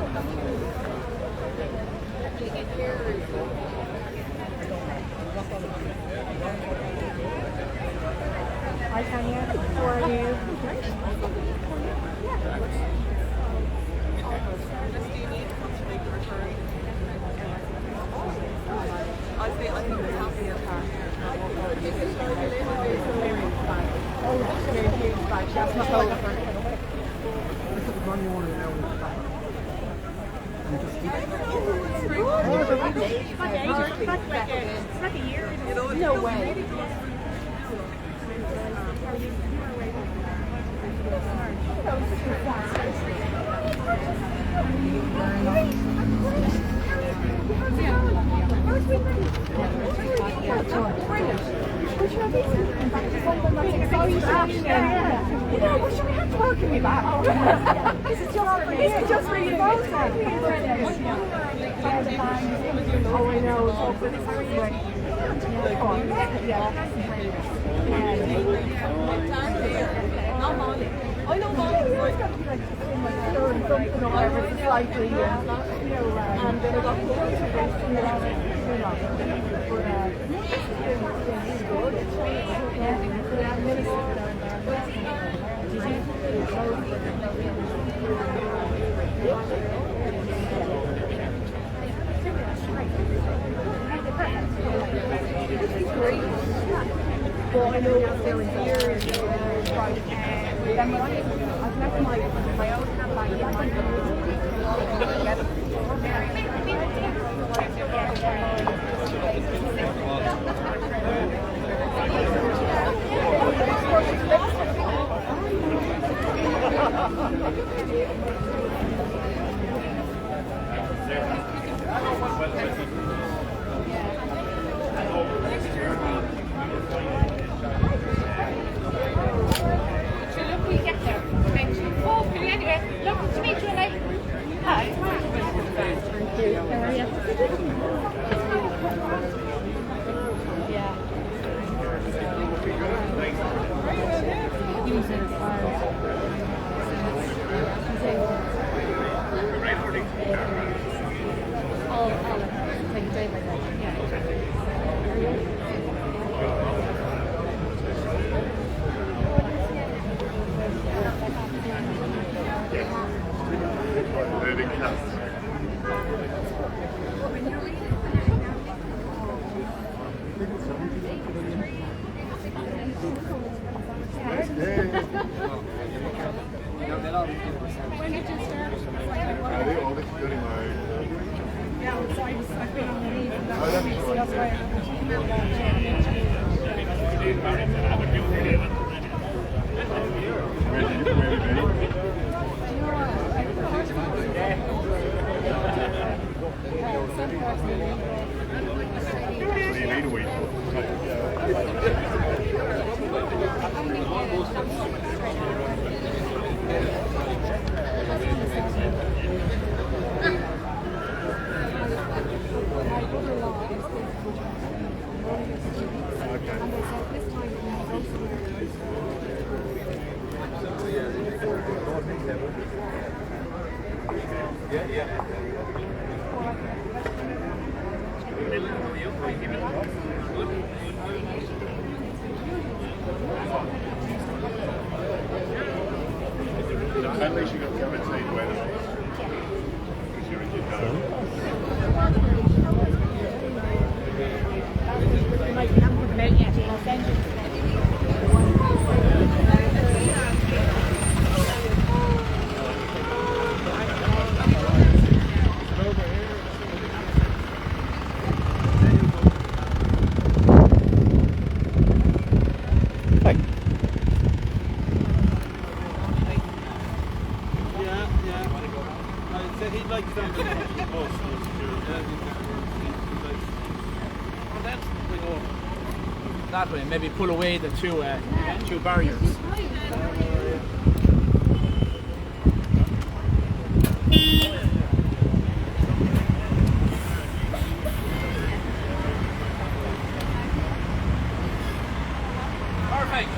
Hi Tanya, how are you? I think it's half your car. Oh, that's a very huge bag. That's not over. This is the one you wanted now. It's like a year. No way. Welcome you back. This is just for you. Oh, I know. I know Molly. It's got to be like something or whatever, slightly, and then I got well, I know there was years then when I've left my own handbag, When did you start? Yeah, so I've been on the leave for that week, so that's why At least you got to come and see the weather. Because you're in your car. That way, maybe pull away the two barriers. Perfect.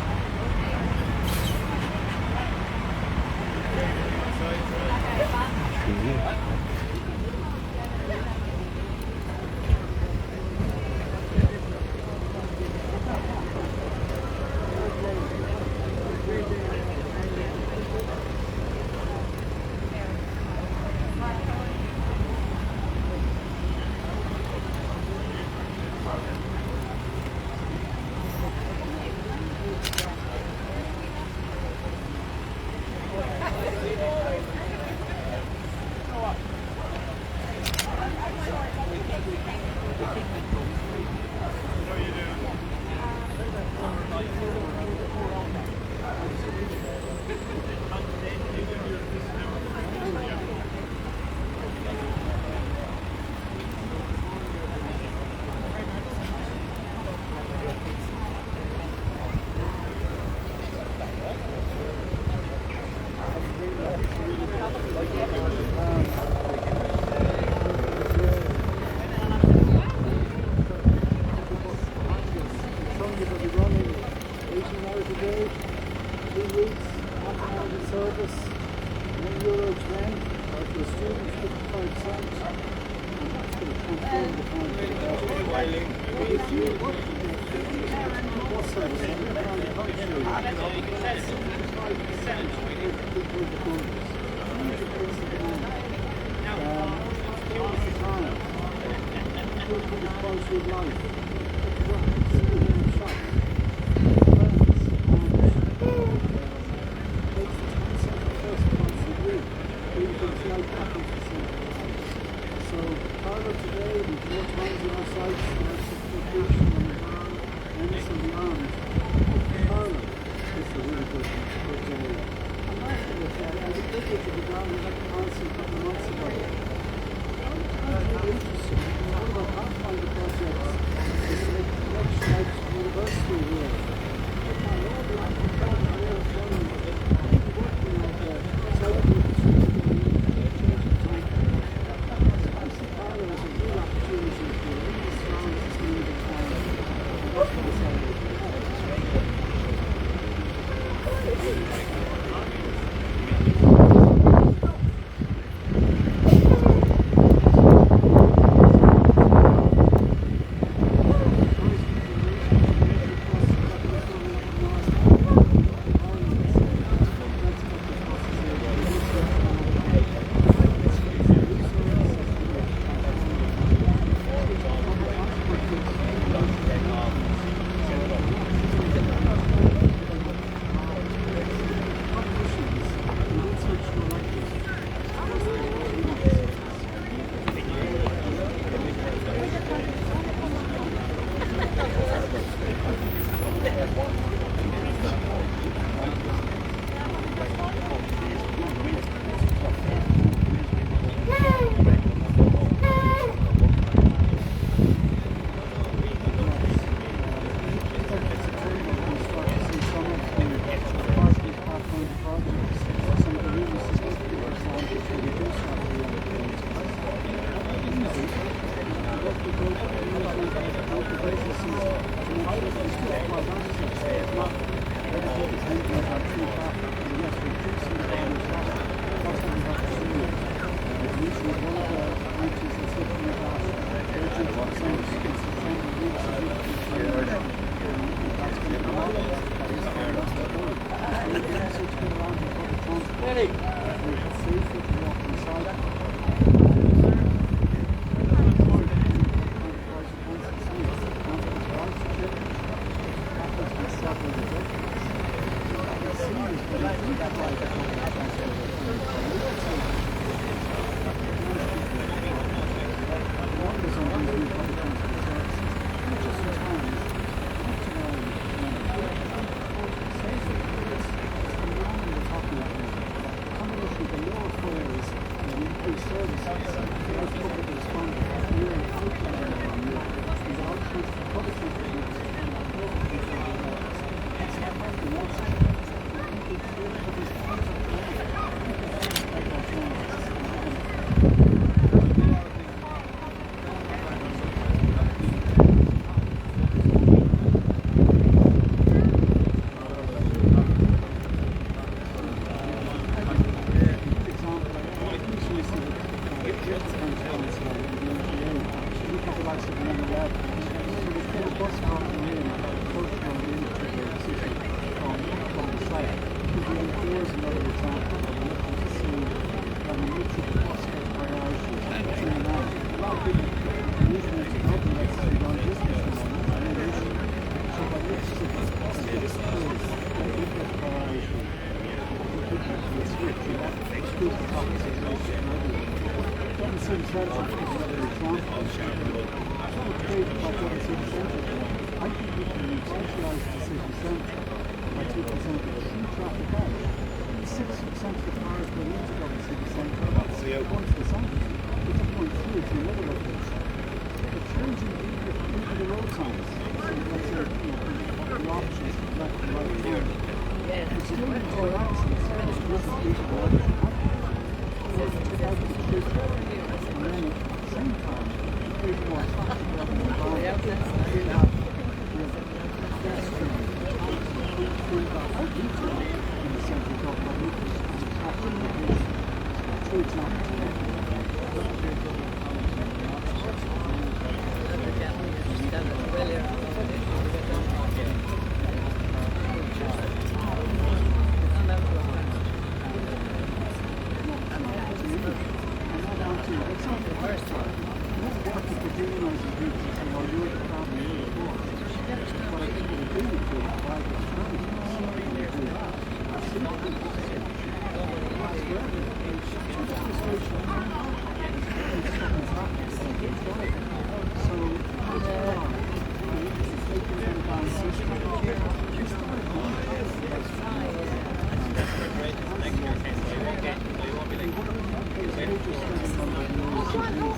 So, Carlo today, with more times in our sights, there's some location on the ground, and this and beyond. Carlo, this is a really good day. And last of it, I was a privilege to be down in that council a couple of months ago. Really interesting, because one of our Pathfinder projects is to make the next Carlows University here. And all the Pathfinder here are from working on the South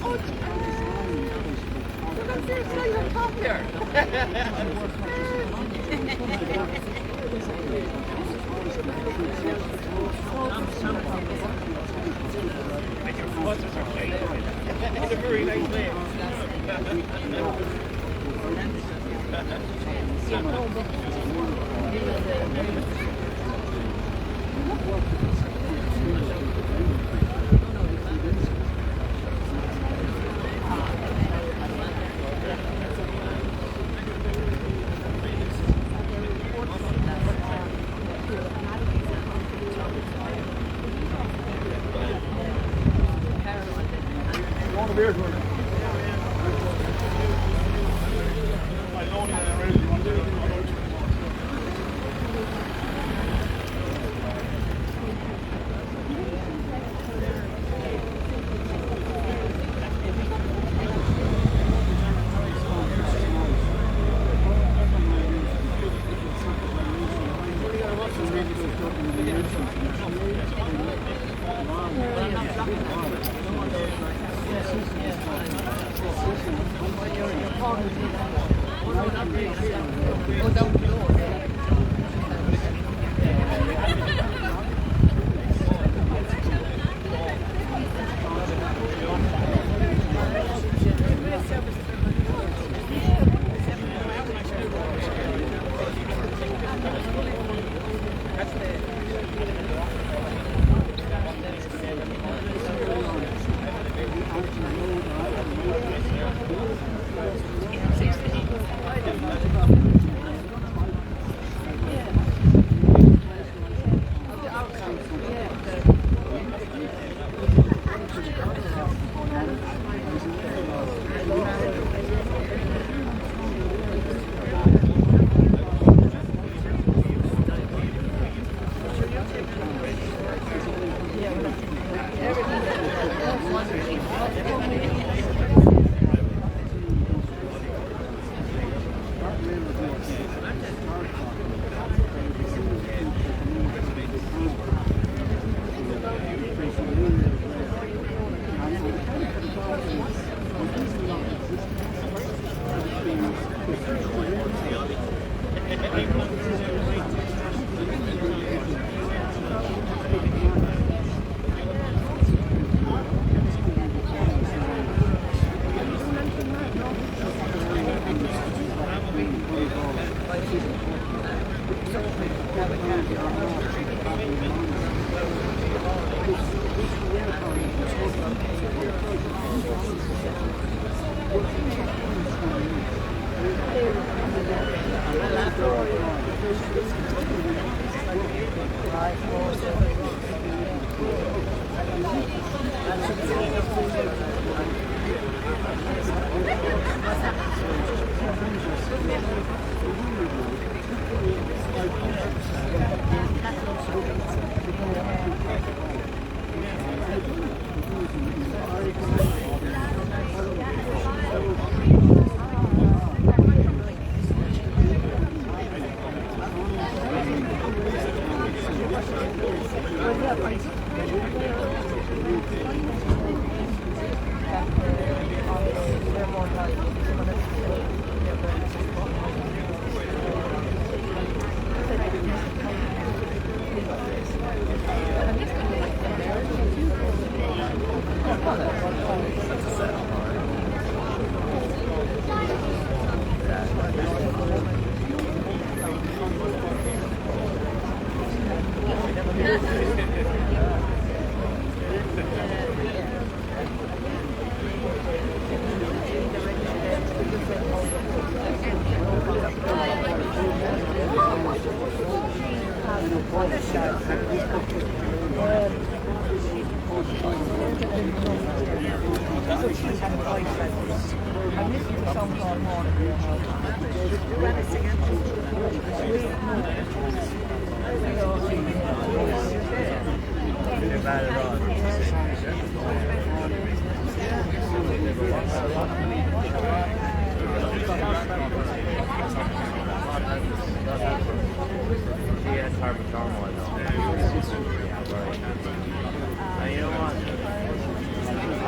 Oh, look, I'm seriously on top here. It's a very nice name.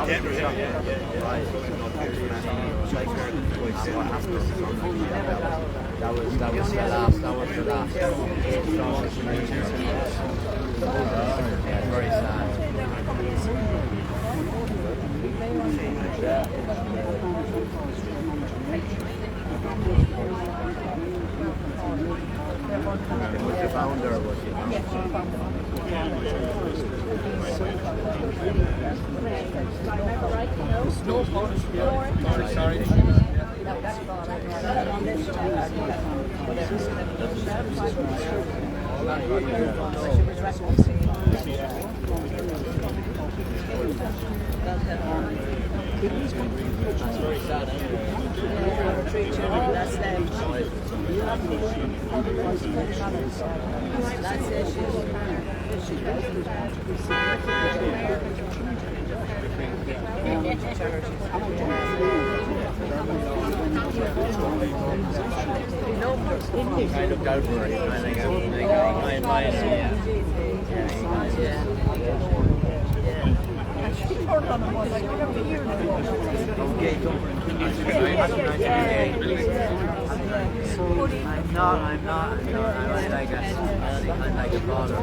Yeah, Very sad. Was the founder or was he? No Polish. Sorry. That's very sad. Three children, that's them. That's it. I looked out for it. I think I'm not. I'm like a father.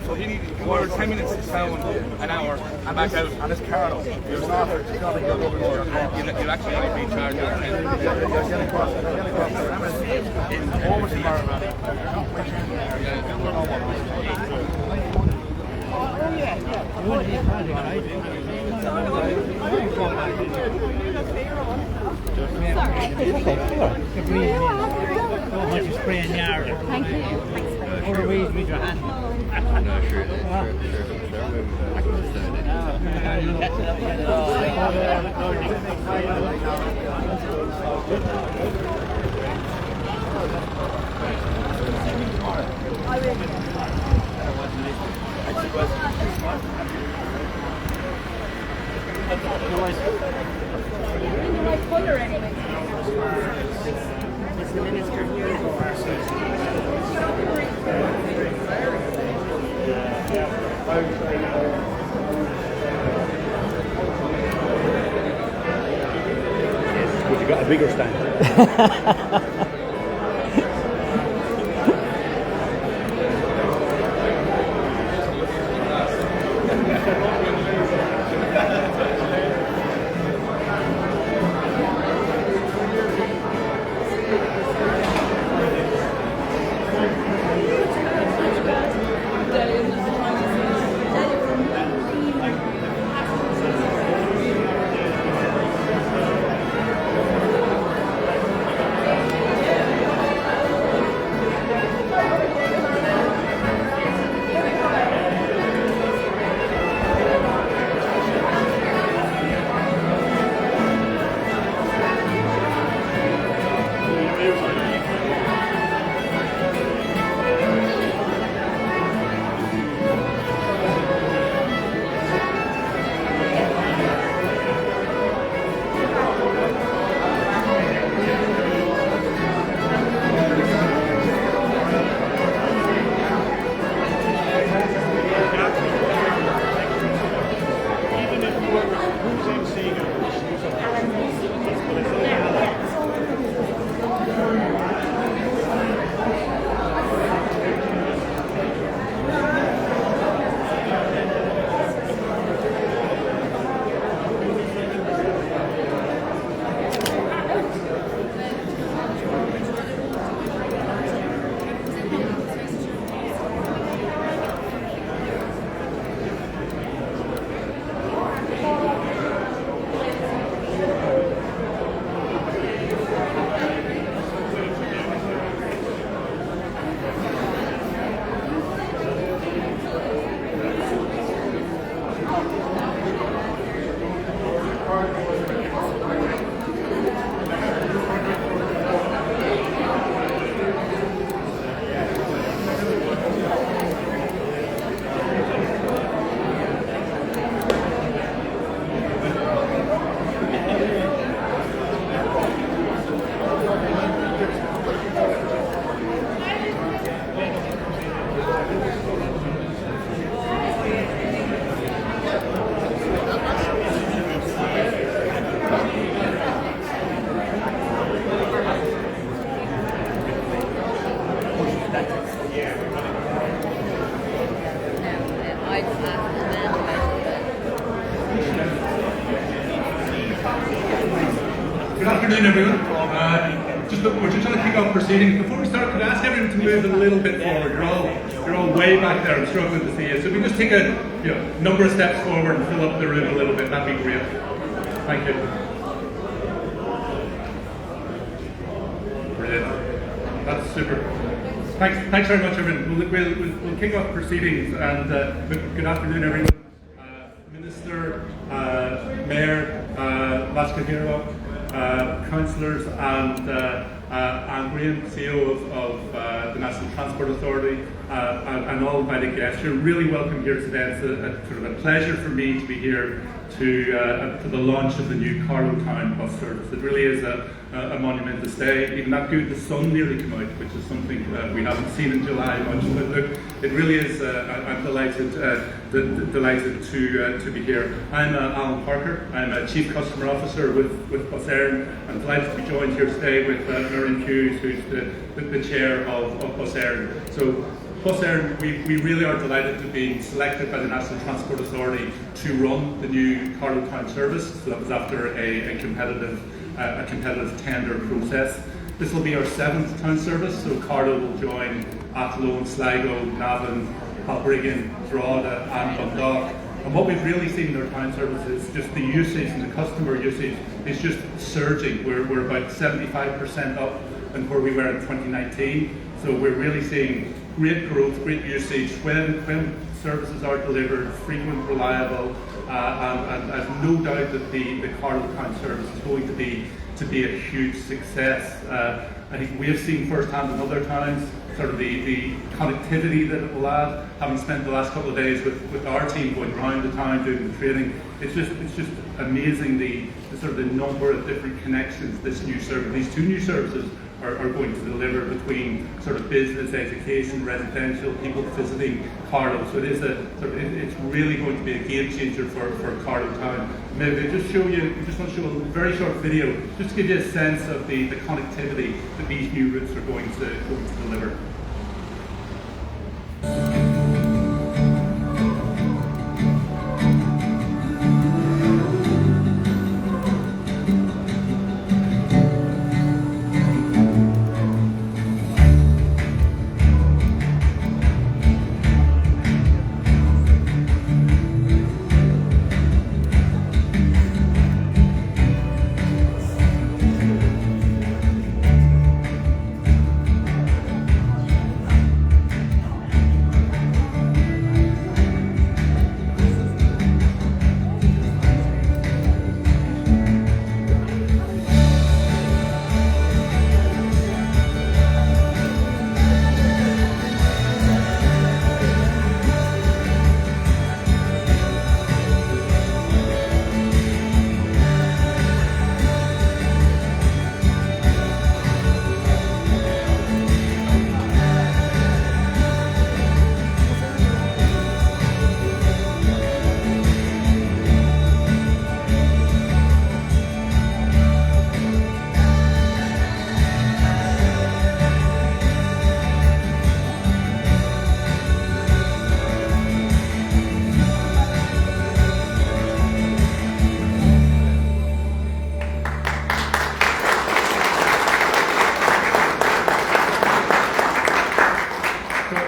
So he needed 10 minutes to sound, an hour, and back out. And it's Carlows. You're actually only being charged out 10. Over tomorrow, man. Don't want you spraying yard. Thank you. Otherwise, with your hand. No, sure. In the right colour anyway. Is the minister here? But you got a bigger stand. Good afternoon, everyone. We're just trying to kick off proceedings. Before we start, could I ask everyone to move a little bit forward? You're all way back there. I'm struggling to see you. So if we just take a number of steps forward and fill up the room a little bit, that'd be great. Thank you. Brilliant. That's super. Thanks very much, everyone. We'll kick off proceedings. And good afternoon, everyone. Minister, Mayor, Vasquez-Hero, councillors, and Graham, CEO of the National Transport Authority, and all invited guests. You're really welcome here today. It's sort of a pleasure for me to be here to the launch of the new Carlow Town bus service. It really is a monumentous day. Even that good, the sun nearly came out, which is something we haven't seen in July much. But look, it really is. I'm delighted to be here. I'm Alan Parker. I'm a Chief Customer Officer with Bus Éireann. I'm delighted to be joined here today with Miriam Hughes, who's the chair of Bus Éireann. So Bus Éireann, we really are delighted to be selected by the National Transport Authority to run the new Carlow Town service. So that was after a competitive tender process. This will be our 7th town service, so Carlow will join Athlone, Sligo, Navan, Balbriggan, Drogheda and Dundalk And what we've really seen in our time service is just the usage and the customer usage is just surging. We're about 75% up than where we were in 2019. So we're really seeing great growth, great usage when services are delivered, frequent, reliable, and I've no doubt that the Carlow Town service is going to be a huge success. I think we have seen firsthand in other towns sort of the connectivity that it will add. Having spent the last couple of days with our team going around the town doing the training, it's just amazing the sort of the number of different connections these two new services are going to deliver between sort of business, education, residential, people visiting Carlow. So it's really going to be a game changer for Carlow Town. Maybe we just want to show a very short video just to give you a sense of the connectivity that these new routes are going to deliver.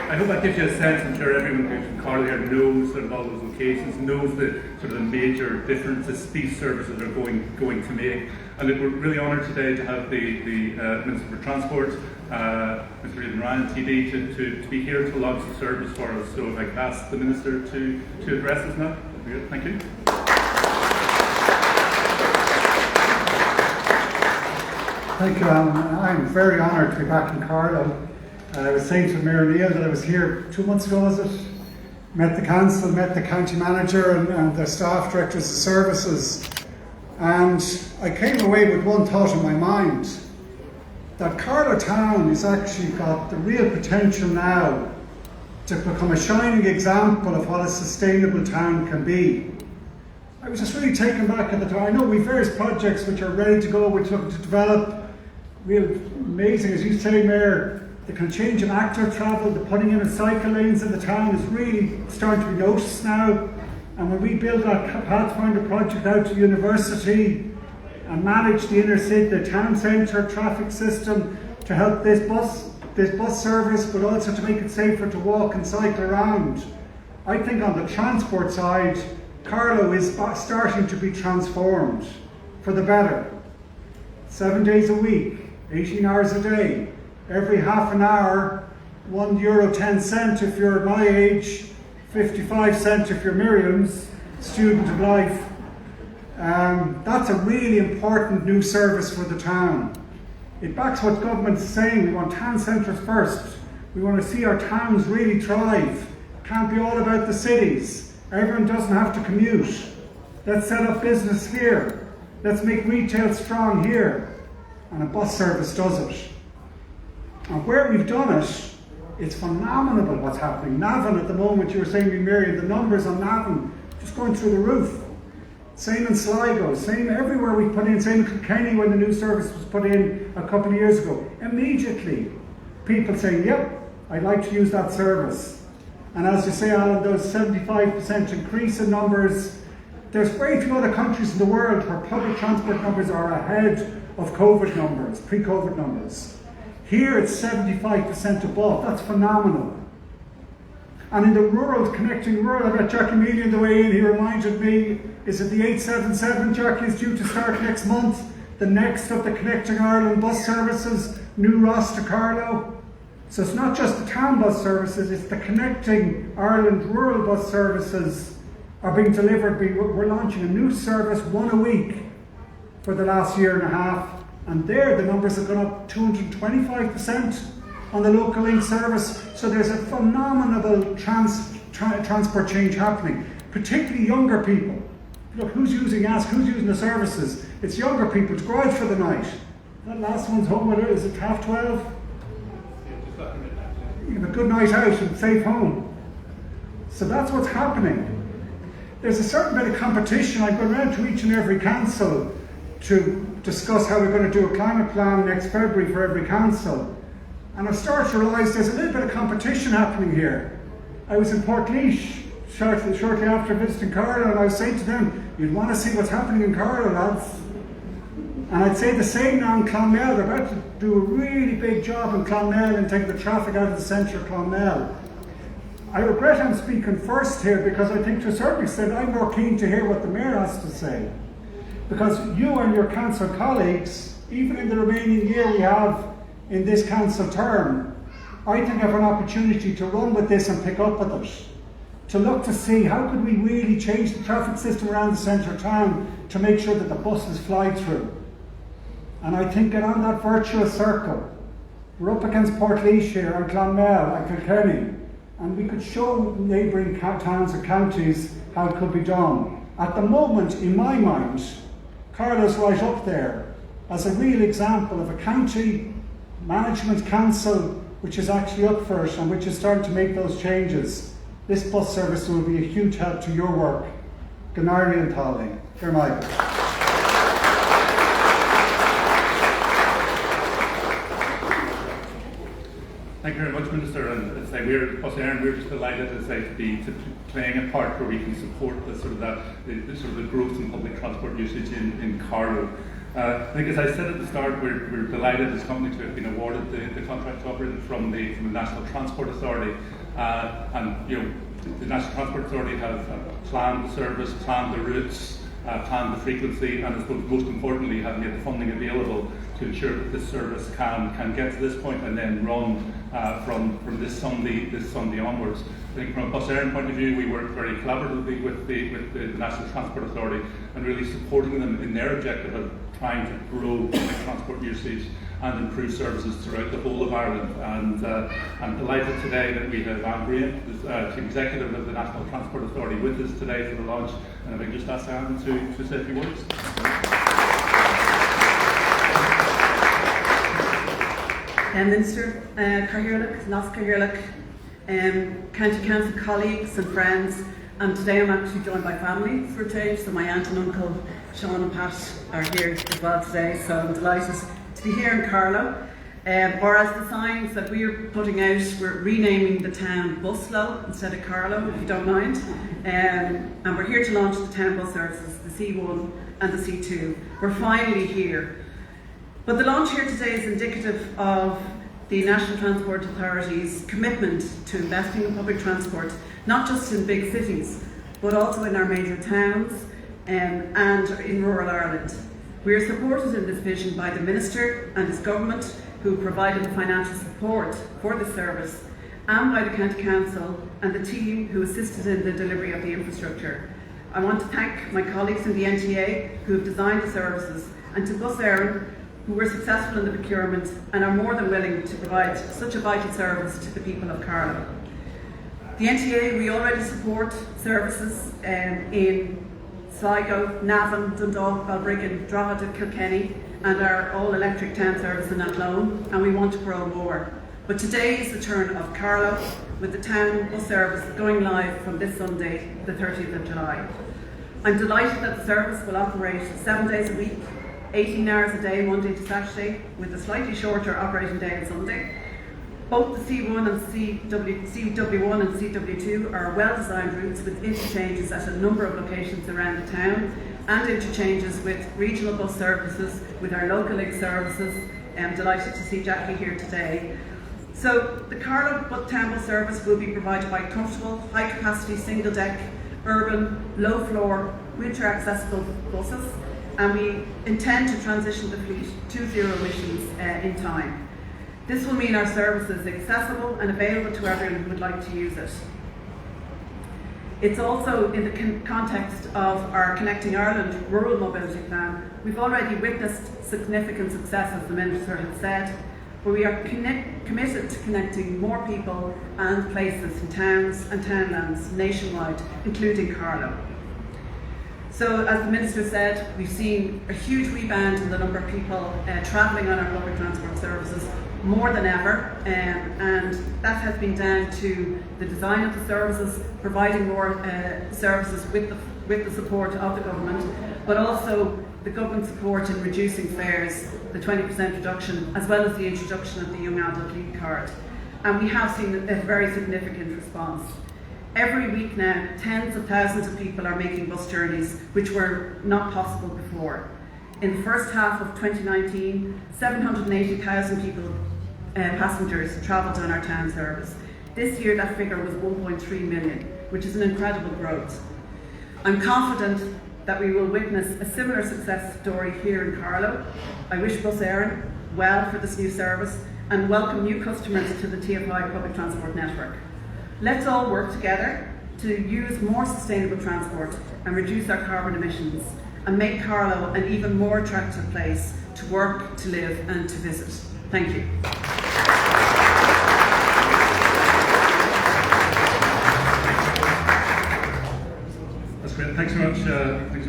I hope that gives you a sense. I'm sure everyone who's in Carlow here knows sort of all those locations, knows the sort of the major differences these services are going to make. And we're really honoured today to have the Minister for Transport, Mr. Aidan Ryan, TD, to be here to launch the service for us. So if I could ask the Minister to address us now. Thank you. Thank you, Alan. I'm very honoured to be back in Carlow. I was saying to Mayor Neil that I was here 2 months ago, was it? Met the council, met the county manager and the staff directors of services. And I came away with one thought in my mind, that Carlow Town has actually got the real potential now to become a shining example of what a sustainable town can be. I was just really taken back at the time. I know we have various projects which are ready to go, which look to develop. Real amazing, as you say, Mayor, the kind of change in active travel, the putting in of cycle lanes in the town is really starting to be noticed now. And when we build that Pathfinder project out to university and manage the inner city, the town centre traffic system to help this bus service, but also to make it safer to walk and cycle around, I think on the transport side, Carlow is starting to be transformed for the better. 7 days a week, 18 hours a day, every half an hour, €1.10 if you're my age, 55 cents if you're Miriam's, student of life. That's a really important new service for the town. It backs what government's saying. We want town centres first. We want to see our towns really thrive. It can't be all about the cities. Everyone doesn't have to commute. Let's set up business here. Let's make retail strong here. And a bus service does it. And where we've done it, it's phenomenal what's happening. Navan at the moment, you were saying to me, Miriam, the numbers on Navan just going through the roof. Same in Sligo, same everywhere we put in, same in Kilkenny when the new service was put in a couple of years ago. Immediately, people saying, yep, I'd like to use that service. And as you say, Alan, those 75% increase in numbers, there's very few other countries in the world where public transport numbers are ahead of COVID numbers, pre-COVID numbers. Here it's 75% above. That's phenomenal. And in the rural, connecting rural, I met Jackie Mealy on the way in. He reminded me, is it the 877, Jackie, is due to start next month? The next of the Connecting Ireland bus services, New Ross to Carlow. So it's not just the town bus services, it's the Connecting Ireland rural bus services are being delivered. We're launching a new service, one a week, for the last year and a half. And there the numbers have gone up 225% on the local link service. So there's a phenomenal transport change happening, particularly younger people. Look, who's using the services? It's younger people to go out for the night. That last one's home, is it 12:30? You have a good night out and safe home. So that's what's happening. There's a certain bit of competition. I've gone around to each and every council to discuss how we're going to do a climate plan next February for every council. And I've started to realise there's a little bit of competition happening here. I was in Portlaoise shortly after visiting Carlow, and I was saying to them, you'd want to see what's happening in Carlow, lads. And I'd say the same now in Clonmel. They're about to do a really big job in Clonmel and take the traffic out of the centre of Clonmel. I regret I'm speaking first here because I think to a certain extent I'm more keen to hear what the Mayor has to say. Because you and your council colleagues, even in the remaining year we have in this council term, I think have an opportunity to run with this and pick up with it. To look to see how could we really change the traffic system around the centre of town to make sure that the buses fly through. And I think get on that virtuous circle. We're up against Portlaoise here and Clonmel and Kilkenny, and we could show neighbouring towns and counties how it could be done. At the moment, in my mind, Carlow's right up there as a real example of a county management council which is actually up for it and which is starting to make those changes. This bus service will be a huge help to your work. Ganari and Tolling. Here, Michael. Thank you very much, Minister. And as I say, we're just delighted to be playing a part where we can support the growth in public transport usage in Carlow. I think, as I said at the start, we're delighted as a company to have been awarded the contract to operate from the National Transport Authority. The National Transport Authority have planned the service, planned the routes, planned the frequency, and I suppose most importantly have made the funding available to ensure that this service can get to this point and then run from this Sunday onwards. I think from a Bus Éireann point of view, we work very collaboratively with the National Transport Authority and really supporting them in their objective of trying to grow public transport usage and improve services throughout the whole of Ireland. And I'm delighted today that we have Anne Graham, the Chief Executive of the National Transport Authority, with us today for the launch. And if I can just ask Anne to say a few words. Minister, Carlows, Nas Carlows, County Council colleagues and friends, and today I'm actually joined by family for a change, so my aunt and uncle Sean and Pat are here as well today, so I'm delighted to be here in Carlow. Or as the signs that we're putting out, we're renaming the town Buslow instead of Carlow, if you don't mind. And we're here to launch the town bus services, the C1 and the C2. We're finally here. But the launch here today is indicative of the National Transport Authority's commitment to investing in public transport, not just in big cities, but also in our major towns and in rural Ireland. We are supported in this vision by the Minister and his government, who provided the financial support for the service, and by the County Council and the team who assisted in the delivery of the infrastructure. I want to thank my colleagues in the NTA who have designed the services, and to Bus Éireann, who were successful in the procurement and are more than willing to provide such a vital service to the people of Carlow. The NTA, we already support services in Sligo, Navan, Dundalk, Balbriggan, Drogheda, Kilkenny, and our all-electric town service in Athlone, and we want to grow more. But today is the turn of Carlow, with the town bus service going live from this Sunday, the 30th of July. I'm delighted that the service will operate 7 days a week, 18 hours a day, Monday to Saturday, with a slightly shorter operating day on Sunday. Both the C1 and CW1 and CW2 are well-designed routes with interchanges at a number of locations around the town, and interchanges with regional bus services, with our local link services. I'm delighted to see Jackie here today. So the Carlow town bus service will be provided by comfortable, high-capacity, single-deck, urban, low-floor, wheelchair-accessible buses, and we intend to transition the fleet to zero emissions in time. This will mean our service is accessible and available to everyone who would like to use it. It's also in the context of our Connecting Ireland Rural Mobility Plan. We've already witnessed significant success, as the Minister had said, where we are committed to connecting more people and places in towns and townlands nationwide, including Carlow. So, as the Minister said, we've seen a huge rebound in the number of people travelling on our public transport services, more than ever, and that has been down to the design of the services, providing more services with the support of the government, but also the government support in reducing fares, the 20% reduction, as well as the introduction of the Young Adult Lead Card. And we have seen a very significant response. Every week now, tens of thousands of people are making bus journeys, which were not possible before. In the first half of 2019, 780,000 people, passengers, travelled on our town service. This year that figure was 1.3 million, which is an incredible growth. I'm confident that we will witness a similar success story here in Carlow. I wish Bus Éireann well for this new service and welcome new customers to the TFI public transport network. Let's all work together to use more sustainable transport and reduce our carbon emissions and make Carlow an even more attractive place to work, to live and to visit. Thank you. That's great. Thanks very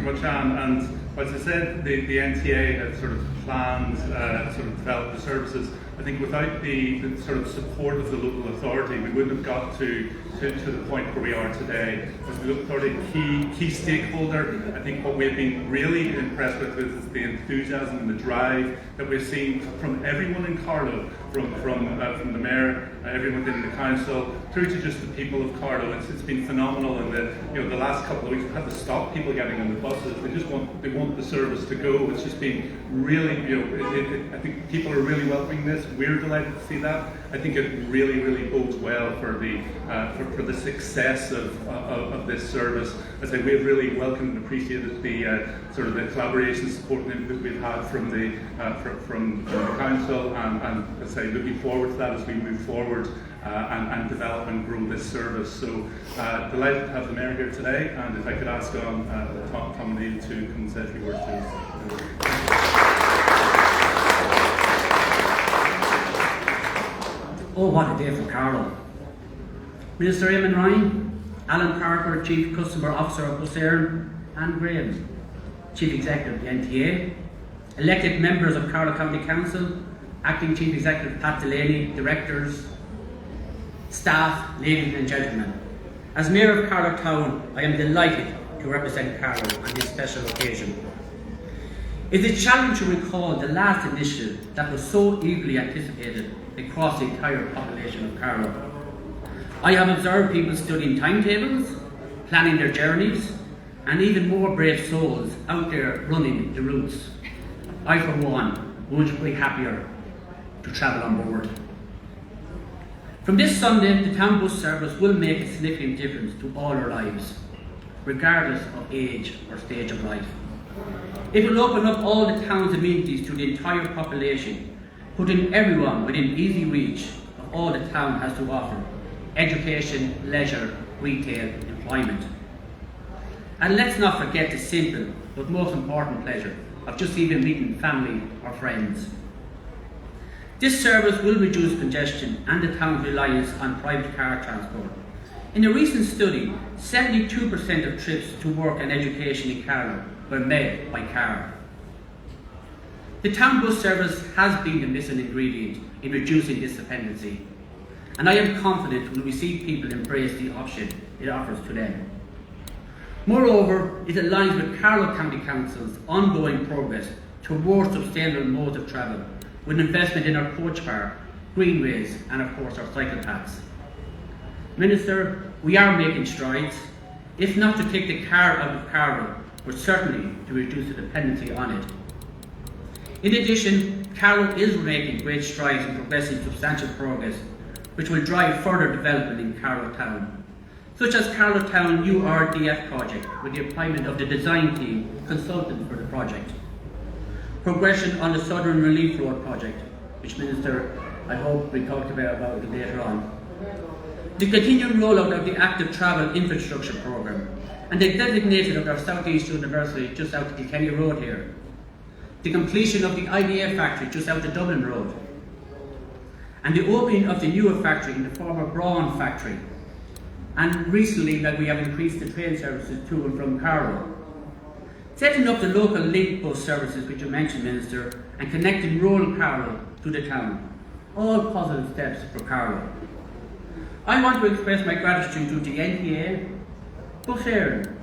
much, Anne. And as I said, the NTA had sort of planned, sort of developed the services. I think without the sort of support of the local authority, we wouldn't have got to the point where we are today. As the local authority, key stakeholder, I think what we've been really impressed with is the enthusiasm and the drive that we've seen from everyone in Carlow, from the mayor, everyone within the council, through to just the people of Carlow. It's been phenomenal. And the last couple of weeks, we've had to stop people getting on the buses. They want the service to go. It's just been really, I think people are really welcoming this. We're delighted to see that. I think it really bodes well for the success of this service. As I say, we've really welcomed and appreciated the sort of the collaboration support that we've had from the council, and as I say, looking forward to that as we move forward and develop and grow this service. So delighted to have the mayor here today, and if I could ask Tom O'Neill to come and say a few words to us. Oh, what a day for Carlow. Minister Eamon Ryan, Alan Parker, Chief Customer Officer of Bus Éireann, Anne Graham, Chief Executive of the NTA, elected members of Carlow County Council, Acting Chief Executive Pat Delaney, directors, staff, ladies and gentlemen. As Mayor of Carlow Town, I am delighted to represent Carlow on this special occasion. It is a challenge to recall the last initiative that was so eagerly anticipated across the entire population of Carlow. I have observed people studying timetables, planning their journeys, and even more brave souls out there running the routes. I, for one, would be happier to travel on board. From this Sunday, the town bus service will make a significant difference to all our lives, regardless of age or stage of life. It will open up all the town's amenities to the entire population, putting everyone within easy reach of all the town has to offer: education, leisure, retail, employment. And let's not forget the simple but most important pleasure of just even meeting family or friends. This service will reduce congestion and the town's reliance on private car transport. In a recent study, 72% of trips to work and education in Carlow were made by car. The town bus service has been the missing ingredient in reducing this dependency, and I am confident when we see people embrace the option it offers to them. Moreover, it aligns with Carlow County Council's ongoing progress towards sustainable modes of travel, with investment in our coach park, greenways, and of course our cycle paths. Minister, we are making strides, if not to take the car out of Carlow, but certainly to reduce the dependency on it. In addition, Carlow is making great strides in progressing substantial progress which will drive further development in Carlow Town, such as Carlow Town URDF project with the appointment of the design team consultant for the project. Progression on the Southern Relief Road project, which Minister, I hope we talked about it later on. The continued rollout of the active travel infrastructure programme and the designation of our South East University just out of the Kenny Road here. The completion of the IDF factory just out of Dublin Road. And the opening of the newer factory in the former Braun factory. And recently that we have increased the train services to and from Carlow. Setting up the local link bus services, which you mentioned, Minister, and connecting rural Carlow to the town. All positive steps for Carlow. I want to express my gratitude to the NTA, Bus Éireann,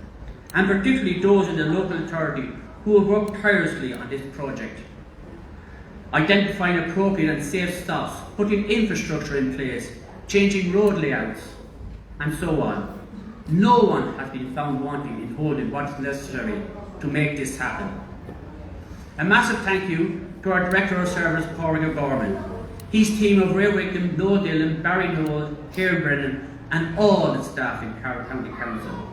and particularly those in the local authority who have worked tirelessly on this project. Identifying appropriate and safe stops, putting infrastructure in place, changing road layouts, and so on. No one has been found wanting in holding what's necessary to make this happen. A massive thank you to our Director of Service, Pádraig O'Gorman, his team of Ray Wickham, Noel Dillon, Barry Noel, Kieran Brennan, and all the staff in Carlow County Council.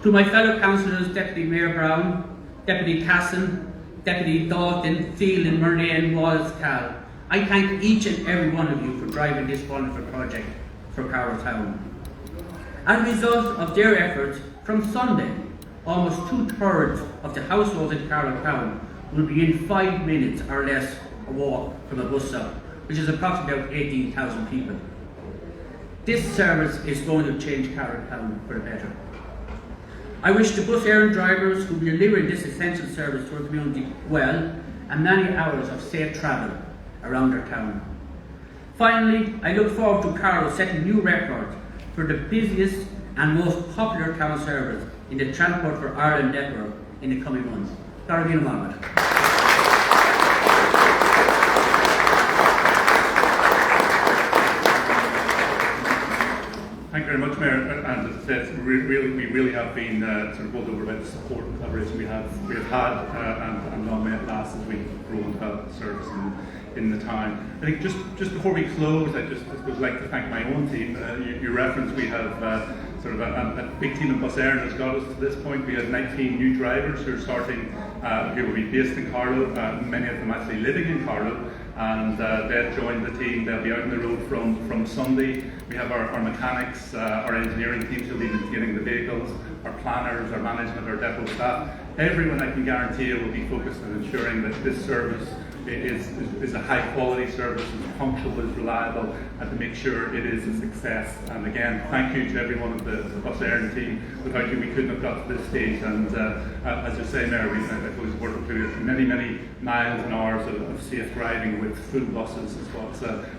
To my fellow councillors, Deputy Mayor Brown, Deputy Casson, Deputy Dalton, Phelan, Murnane, Wallace, Cal, I thank each and every one of you for driving this wonderful project for Carlow Town. As a result of their efforts, from Sunday, almost 2/3 of the households in Carlow Town will be in 5 minutes or less a walk from a bus stop, which is approximately about 18,000 people. This service is going to change Carlow Town for the better. I wish the Bus Éireann drivers who will be delivering this essential service to our community well and many hours of safe travel around our town. Finally, I look forward to Carlow setting new records for the busiest and most popular town service in the Transport for Ireland network in the coming months. Dargin Mohammed. Thank you very much, Mayor. And as I said, we really have been sort of bowled over by the support and collaboration we have had and not may it last as we grow and develop the service in the town. I think just before we close, I would like to thank my own team. You referenced we have sort of a big team in Bus Éireann has got us to this point. We have 19 new drivers who are starting, who will be based in Carlow, many of them actually living in Carlow, and they've joined the team. They'll be out on the road from Sunday. We have our mechanics, our engineering teams who will be maintaining the vehicles, our planners, our management, our depot staff. Everyone, I can guarantee you, will be focused on ensuring that this service is a high quality service, is punctual, is reliable, and to make sure it is a success. And again, thank you to every one of the Bus Éireann team. Without you, we couldn't have got to this stage. And as you say, Mayor, I suppose working through many miles and hours of safe driving with full buses is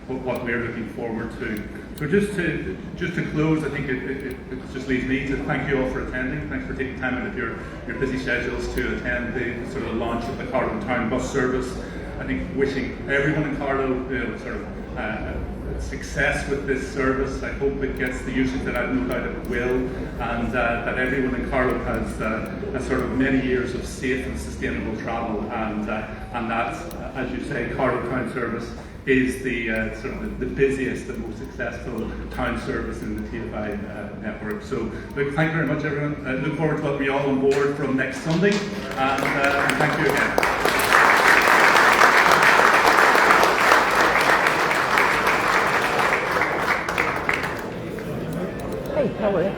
what we're looking forward to. So just to close, I think it just leaves me to thank you all for attending. Thanks for taking time out of your busy schedules to attend the sort of launch of the Carlow Town bus service. I think wishing everyone in Carlow sort of success with this service. I hope it gets the usage that I've no doubt it will, and that everyone in Carlow has sort of many years of safe and sustainable travel, and that, as you say, Carlow Town service is the sort of the busiest and most successful town service in the TFI network. So look, thank you very much, everyone. I look forward to welcoming you all on board from next Sunday, and thank you again. How are you?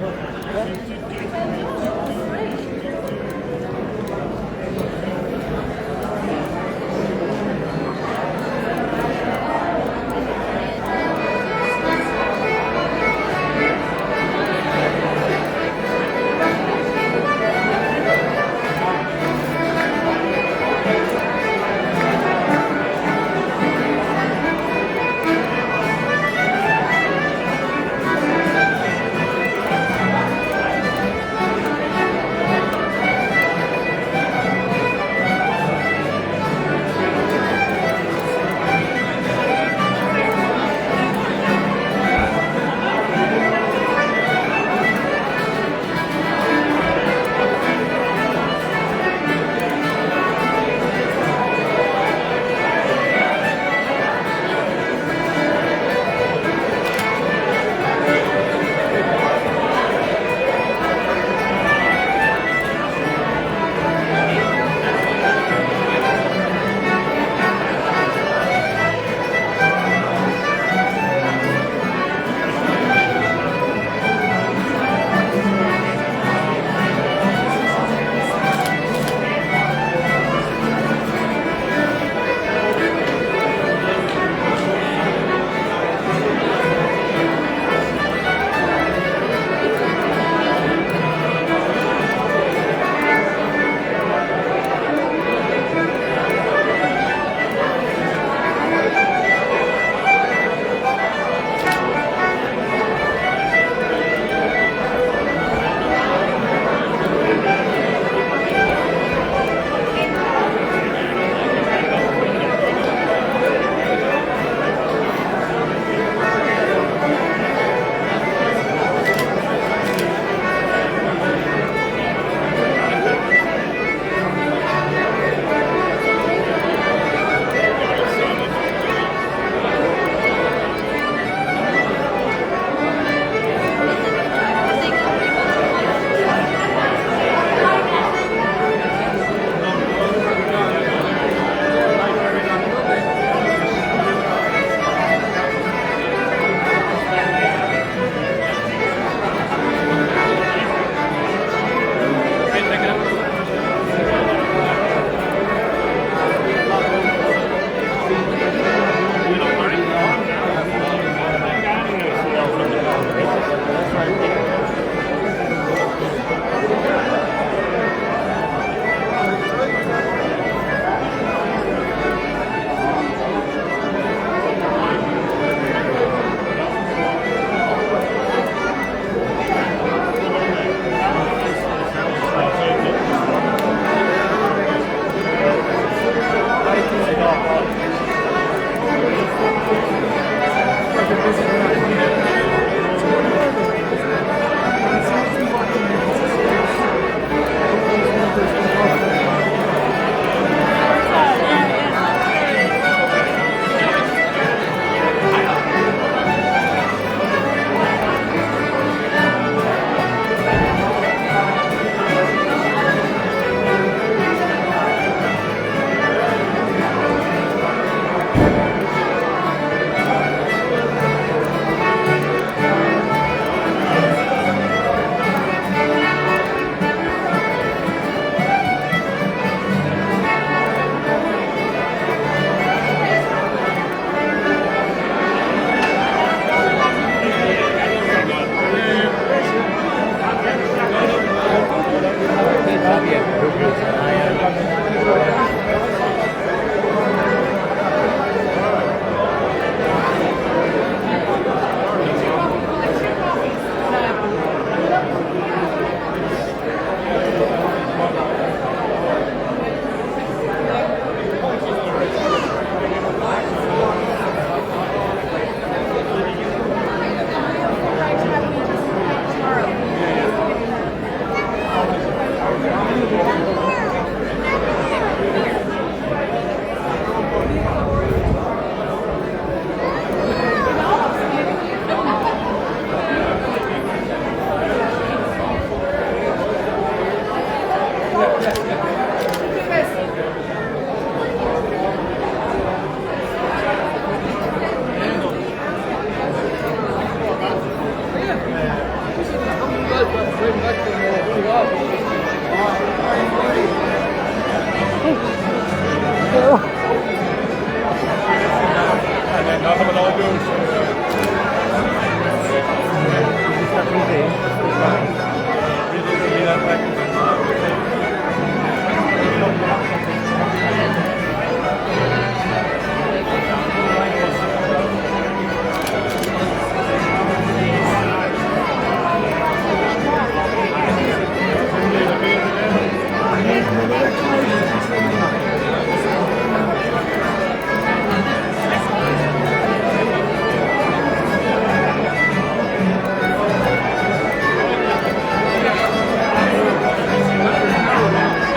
And then nothing at all goes.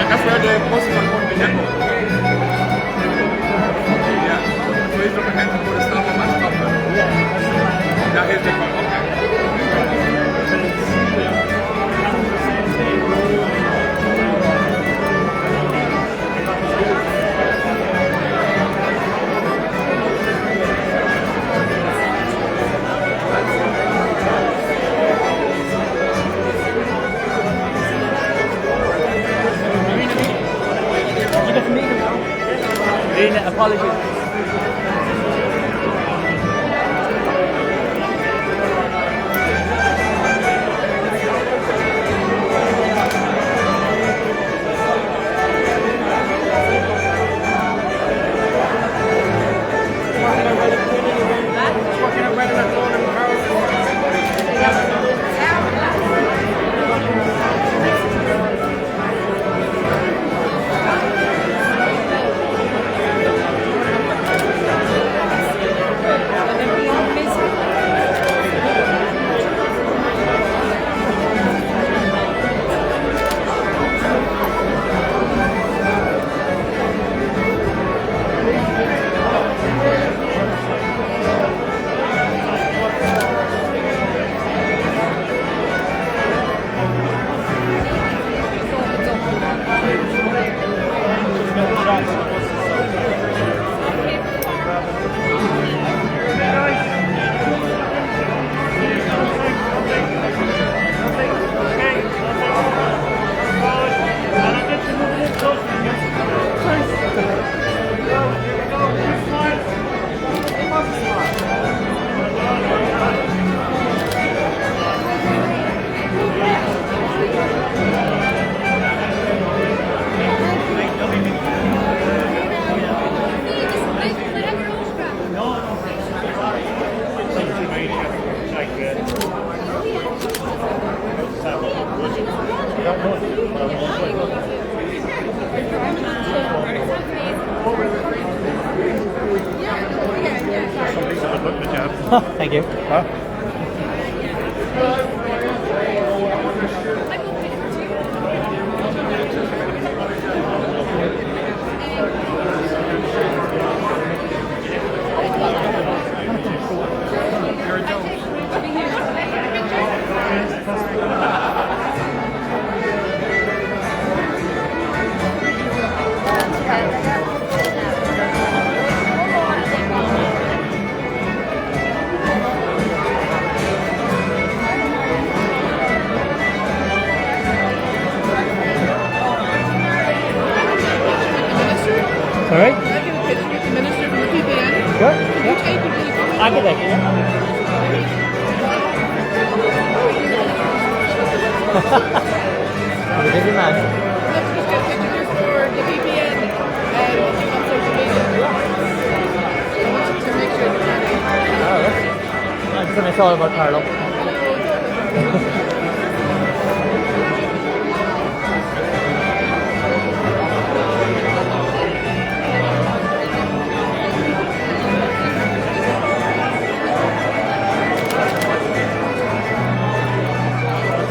That's where the buses are going to be depot. Yeah. So he's looking ahead to put a stop on that stop. That is the okay. Apologies. Thank you. All right. Can I get a picture with the minister from the PPN? Sure. Can you take it, please? I can take it. I'm a busy man. Let's just get a picture just for the PPN on social media. I want you to make sure it's ready. All right. I'm pretty sorry about Carlo.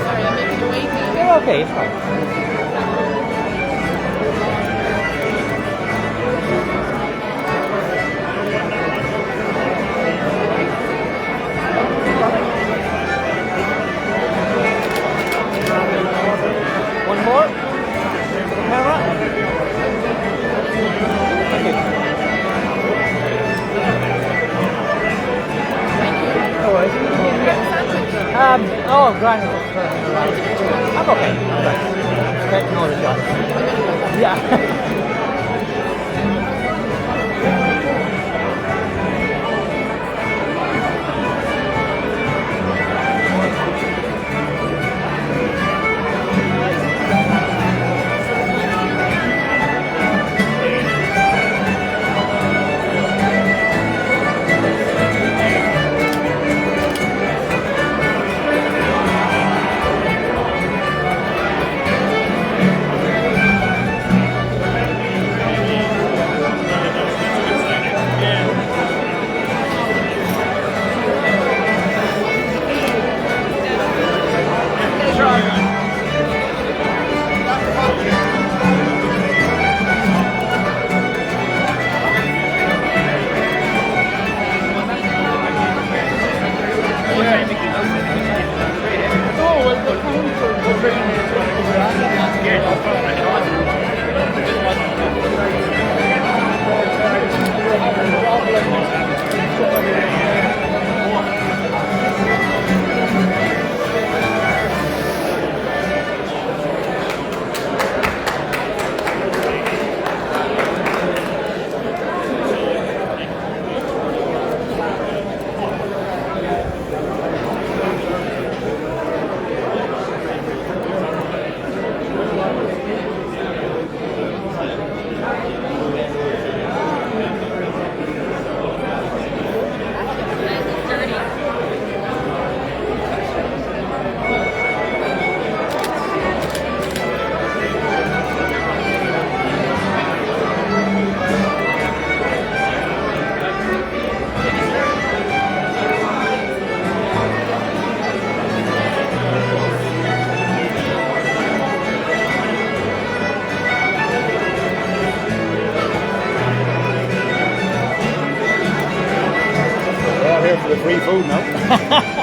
Sorry, I'm making you wait now. You're okay, it's fine. Oh, grand. I'm okay. It's great to know the job. Yeah. We're all here for the free food now.